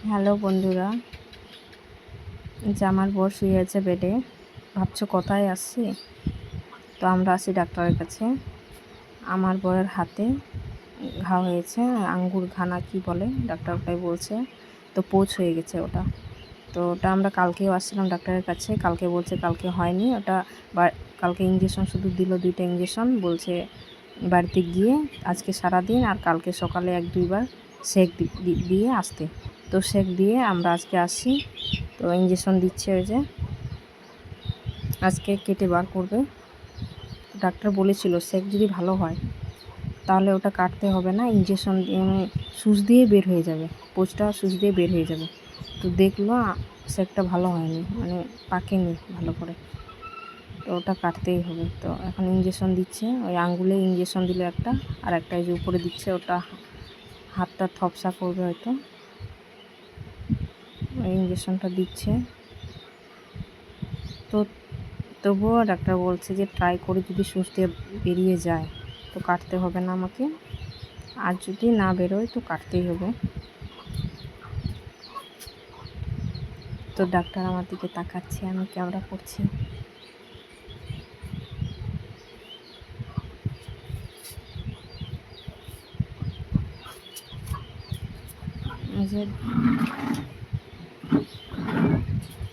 Hello বন্ধুরা, যে আমার বর শুয়ে আছে বেডে। ভাবছো কোথায় আসছি? তো আমরা আসি ডাক্তারের কাছে। আমার বরের হাতে ঘা হয়েছে, আঙ্গুর ঘা না কি বলে, ডাক্তার ওটাই বলছে। তো পোচ হয়ে গেছে ওটা। তো ওটা আমরা কালকেও আসছিলাম ডাক্তারের কাছে, কালকে বলছে কালকে হয়নি ওটা। কালকে ইঞ্জেকশন শুধু দিল, 2টা ইঞ্জেকশন, বলছে বাড়িতে গিয়ে আজকে সারাদিন আর কালকে সকালে 1-2 বার সেক দিয়ে আসতে। তো সেক দিয়ে আমরা আজকে আসি। তো ইঞ্জেকশন দিচ্ছে, ওই যে আজকে কেটে বার করবে। ডাক্তার বলেছিল সেক যদি ভালো হয় তাহলে ওটা কাটতে হবে না, ইঞ্জেকশন সুচ দিয়ে বের হয়ে যাবে, পোচটা সুচ দিয়ে বের হয়ে যাবে। তো দেখলো সেকটা ভালো হয়নি, মানে পাকেনি ভালো করে, তো ওটা কাটতেই হবে। তো এখন ইঞ্জেকশন দিচ্ছে, ওই আঙ্গুলে ইঞ্জেকশন দিল একটা, আর একটা এই যে উপরে দিচ্ছে, ওটা হাতটা থপসা করবে হয়তো। ওই ইঞ্জেকশনটা দিচ্ছে। তো তবুও ডাক্তার বলছে যে ট্রাই করে যদি সুচ দিয়ে বেরিয়ে যায় তো কাটতে হবে না আমাকে, আর যদি না বেরোয় তো কাটতেই হবে। তো ডাক্তার আমার দিকে তাকাচ্ছে, আমি ক্যামেরা করছি।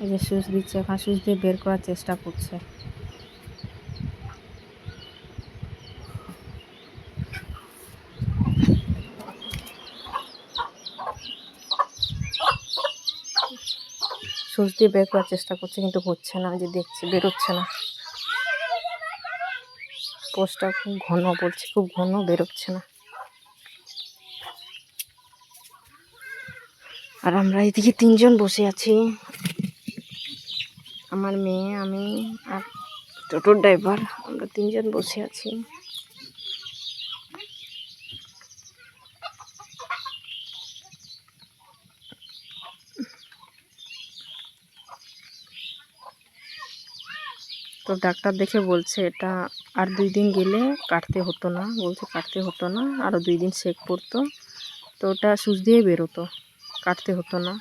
এই যে সুচ দিচ্ছে, এখন সুচ দিয়ে বের করার চেষ্টা করছে। সুচ দিয়ে বের করার চেষ্টা করছে কিন্তু হচ্ছে না, যে দেখছি বেরোচ্ছে না। পোস্টটা খুব ঘন, বলছে খুব ঘন, বেরোচ্ছে না। আর আমরা এদিকে 3জন বসে আছি, আমার মেয়ে, আমি আর টোটোর ড্রাইভার, আমরা 3জন বসে আছি। তো ডাক্তার দেখে বলছে এটা আর 2 দিন গেলে কাটতে হতো না, বলছে কাটতে হতো না, আরও 2 দিন সেক পড়তো, তো ওটা সুচ দিয়ে বেরোতো, কাটতে হতো না।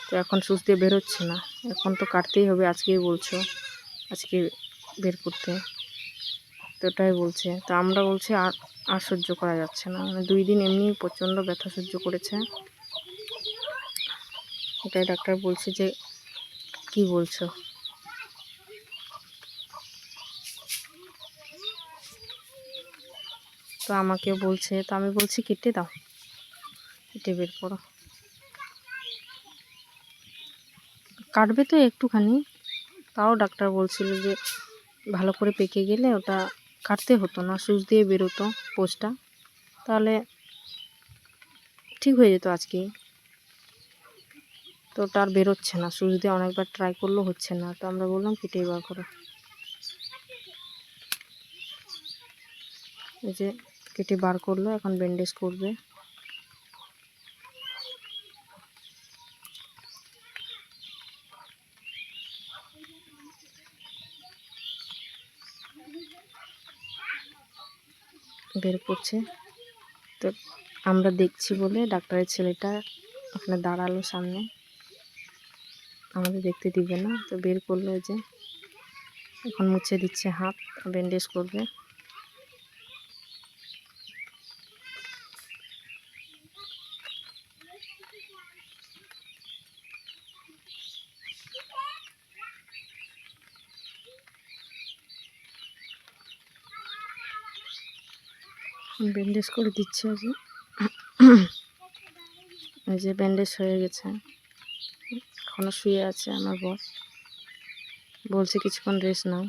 তো এখন সুচ দিয়ে বেরোচ্ছে না, এখন তো কাটতেই হবে, আজকেই বলছো আজকে বের করতে, তো ওটাই বলছে। তো আমরা বলছি আর সহ্য করা যাচ্ছে না, মানে 2 দিন এমনি প্রচণ্ড ব্যথা সহ্য করেছে। এটাই ডাক্তার বলছে যে কি বলছো। তো আমাকে বলছে, তো আমি বলছি কেটে দাও, কেটে বের করো। কাটবে তো একটুখানি, তাও ডাক্তার বলছিল যে ভালো করে পেকে গেলে ওটা কাটতে হতো না, সুচ দিয়ে বেরোতো পোচটা, তাহলে ঠিক হয়ে যেত আজকেই। তো ওটা আর বেরোচ্ছে না, সুচ দিয়ে অনেকবার ট্রাই করলেও হচ্ছে না, তো আমরা বললাম কেটেই বার করো। এই যে কেটে বার করলো, এখন ব্যান্ডেজ করবে। বের করছে। তো আমরা দেখছি বলে ডাক্তারের ছেলেটা ওখানে দাঁড়ালো সামনে, আমাদের দেখতে দিবে না, তো বের করলো। যে এখন মুছে দিচ্ছে হাত, ব্যান্ডেজ করবে। ব্যান্ডেজ করে দিচ্ছে, যে এই যে ব্যান্ডেজ হয়ে গেছে, এখনো শুয়ে আছে আমার বর, বলছে কিছুক্ষণ রেস্ট নাও।